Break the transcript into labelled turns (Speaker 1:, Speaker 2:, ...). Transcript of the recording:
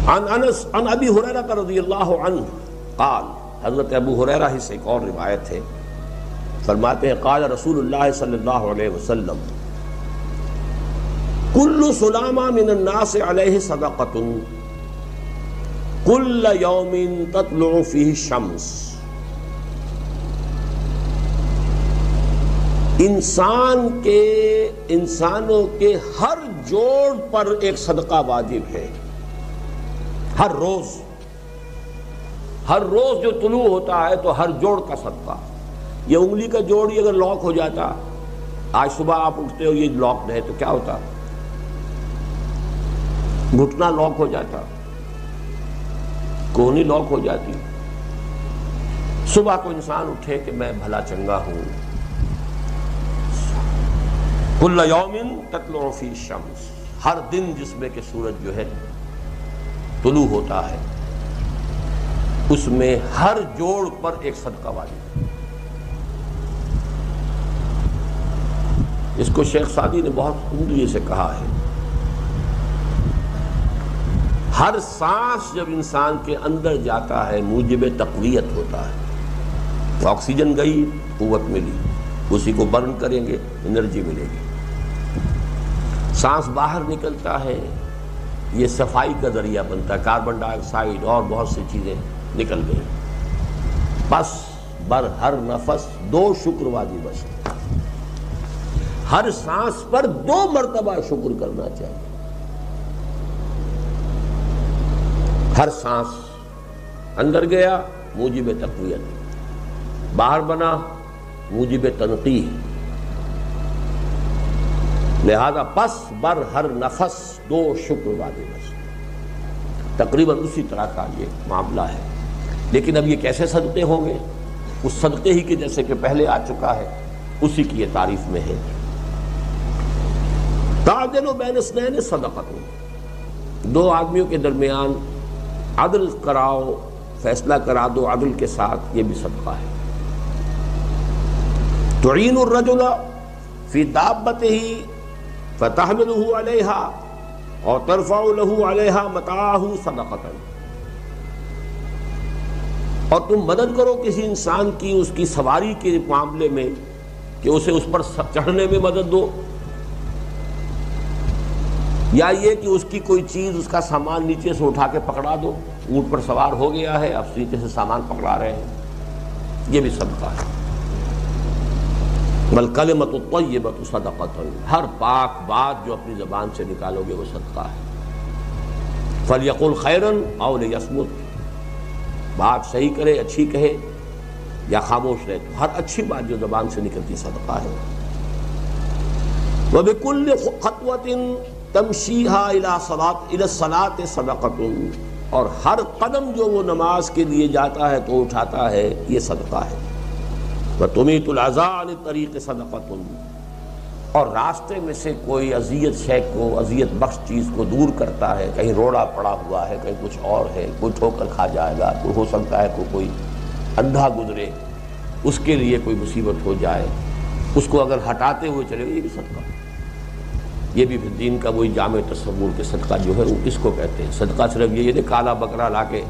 Speaker 1: عن ابی ہریرہ رضی اللہ عنہ قال، حضرت ابو ہریرہ ہی سے ایک اور روایت ہے، فرماتے ہیں قال رسول اللہ صلی اللہ علیہ وسلم کل سلامہ من الناس علیہ صدقۃ کل یوم تطلع فیہ الشمس، انسانوں کے ہر جوڑ پر ایک صدقہ واجب ہے، ہر روز جو طلوع ہوتا ہے تو ہر جوڑ کا صدقہ۔ یہ انگلی کا جوڑ ہی اگر لاک ہو جاتا، آج صبح آپ اٹھتے ہو یہ لاک ہے تو کیا ہوتا؟ گھٹنا لاک ہو جاتا، کونی لاک ہو جاتی۔ صبح کو انسان اٹھے کہ میں بھلا چنگا ہوں، کل یوم تطلع فی الشمس، ہر دن جس میں کہ سورج جو ہے طلوع ہوتا ہے اس میں ہر جوڑ پر ایک صدقہ واجب ہے۔ اس کو شیخ سعدی نے بہت عمدگی سے کہا ہے، ہر سانس جب انسان کے اندر جاتا ہے موجب تقویت ہوتا ہے، آکسیجن گئی قوت ملی، اسی کو برن کریں گے انرجی ملے گی۔ سانس باہر نکلتا ہے یہ صفائی کا ذریعہ بنتا ہے، کاربن ڈائی آکسائڈ اور بہت سی چیزیں نکل گئی، بس بر ہر نفس 2 شکر واجب ہے، ہر سانس پر 2 مرتبہ شکر کرنا چاہیے۔ ہر سانس اندر گیا موجب تقویت، باہر بنا موجب تنقیح، لہذا پس بر ہر نفس 2 شکر واجب ہے۔ تقریباً اسی طرح کا یہ معاملہ ہے، لیکن اب یہ کیسے صدقے ہوں گے؟ اس صدقے ہی کے جیسے کہ پہلے آ چکا ہے اسی کی یہ تعریف میں ہے۔ تعدل بین اثنین صدقۃ، 2 آدمیوں کے درمیان عدل کراؤ، فیصلہ کرا دو عدل کے ساتھ، یہ بھی صدقہ ہے۔ تعین الرجل فی دابتہ فتحملہ علیہا اور ترفع لہ علیہا متاعہ صدقۃ، اور تم مدد کرو کسی انسان کی اس کی سواری کے معاملے میں کہ اسے اس پر چڑھنے میں مدد دو، یا یہ کہ اس کی کوئی چیز اس کا سامان نیچے سے اٹھا کے پکڑا دو، اونٹ پر سوار ہو گیا ہے اب نیچے سے سامان پکڑا رہے ہیں، یہ بھی صدقہ ہے۔ والکلمۃ الطیبۃ صدقۃ، ہر پاک بات جو اپنی زبان سے نکالو گے وہ صدقہ ہے۔ فلیقل خیرا او لیصمت، بات صحیح کرے، اچھی کہے یا خاموش رہے، تو ہر اچھی بات جو زبان سے نکلتی صدقہ ہے۔ وبکل خطوۃ تمشیھا الی الصلاۃ صدقۃ، اور ہر قدم جو وہ نماز کے لیے جاتا ہے تو اٹھاتا ہے یہ صدقہ ہے۔ وتمیت العزاء عن الطریق صدقۃ، اور راستے میں سے کوئی اذیت شے کو، اذیت بخش چیز کو دور کرتا ہے، کہیں روڑا پڑا ہوا ہے، کہیں کچھ اور ہے، کوئی ٹھوکر کھا جائے گا، کوئی ہو سکتا ہے کوئی اندھا گزرے، اس کے لیے کوئی مصیبت ہو جائے، اس کو اگر ہٹاتے ہوئے چلے گا یہ بھی صدقہ۔ یہ بھی دین کا وہی جامع تصور کے صدقہ جو ہے وہ کس کو کہتے ہیں؟ صدقہ صرف یہ نہیں کالا بکرا لا کے